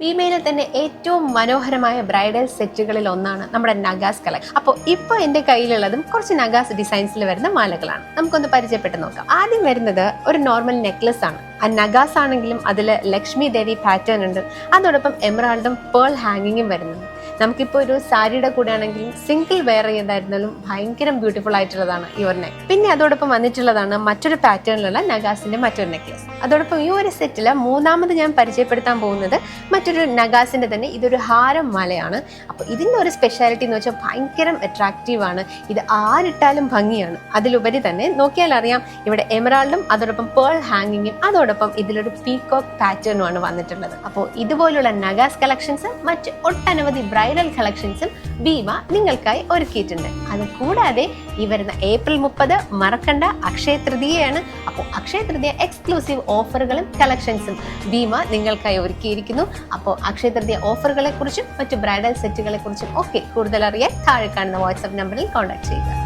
ഭീമയിലെ തന്നെ ഏറ്റവും മനോഹരമായ ബ്രൈഡൽ സെറ്റുകളിൽ ഒന്നാണ് നമ്മുടെ നഗാസ് കളക്ഷൻ. അപ്പോൾ ഇപ്പോൾ എൻ്റെ കയ്യിലുള്ളതും കുറച്ച് നഗാസ് ഡിസൈൻസിൽ വരുന്ന മാലകളാണ്. നമുക്കൊന്ന് പരിചയപ്പെട്ട് നോക്കാം. ആദ്യം വരുന്നത് ഒരു നോർമൽ നെക്ലസ് ആണ്. ആ നഗാസ് ആണെങ്കിലും അതിൽ ലക്ഷ്മി ദേവി പാറ്റേൺ ഉണ്ട്. അതോടൊപ്പം എമറാൾഡും പേൾ ഹാങ്ങിങ്ങും വരുന്നുണ്ട്. നമുക്കിപ്പോൾ ഒരു സാരിയുടെ കൂടെ ആണെങ്കിലും സിംഗിൾ വെയർ ചെയ്തായിരുന്നാലും ഭയങ്കര ബ്യൂട്ടിഫുൾ ആയിട്ടുള്ളതാണ് ഈ ഒരു നെക്ക്. പിന്നെ അതോടൊപ്പം വന്നിട്ടുള്ളതാണ് മറ്റൊരു പാറ്റേണിലുള്ള നഗാസിന്റെ മറ്റൊരു നെക്ലസ്. അതോടൊപ്പം ഈ ഒരു സെറ്റില് മൂന്നാമത് ഞാൻ പരിചയപ്പെടുത്താൻ പോകുന്നത് മറ്റൊരു നഗാസിന്റെ തന്നെ ഇതൊരു ഹാരം മാലയാണ്. അപ്പോൾ ഇതിന്റെ ഒരു സ്പെഷ്യാലിറ്റി എന്ന് വെച്ചാൽ ഭയങ്കര അട്രാക്റ്റീവ് ആണ്. ഇത് ആരിട്ടാലും ഭംഗിയാണ്. അതിലുപരി തന്നെ നോക്കിയാൽ അറിയാം ഇവിടെ എമറാൾഡും അതോടൊപ്പം പേൾ ഹാങ്ങിങ്ങും അതോടൊപ്പം ഇതിലൊരു പീകോക്ക് പാറ്റേണുമാണ് വന്നിട്ടുള്ളത്. അപ്പോൾ ഇതുപോലുള്ള നഗാസ് കളക്ഷൻസ് മറ്റ് ഒട്ടനവധി ബ്രൈഡൽ കളക്ഷൻസും ഭീമ നിങ്ങൾക്കായി ഒരുക്കിയിട്ടുണ്ട്. അത് കൂടാതെ ഈ വരുന്ന ഏപ്രിൽ 30 മറക്കണ്ട അക്ഷയ തൃതീയയാണ്. അപ്പോൾ അക്ഷയ തൃതീയ എക്സ്ക്ലൂസീവ് ഓഫറുകളും കളക്ഷൻസും ഭീമ നിങ്ങൾക്കായി ഒരുക്കിയിരിക്കുന്നു. അപ്പോൾ അക്ഷയ തൃതീയ ഓഫറുകളെ കുറിച്ചും മറ്റു ബ്രൈഡൽ സെറ്റുകളെ കുറിച്ചും ഒക്കെ കൂടുതൽ അറിയാൻ താഴെ കാണുന്ന വാട്സ്ആപ്പ് നമ്പറിൽ കോൺടാക്ട് ചെയ്യുക.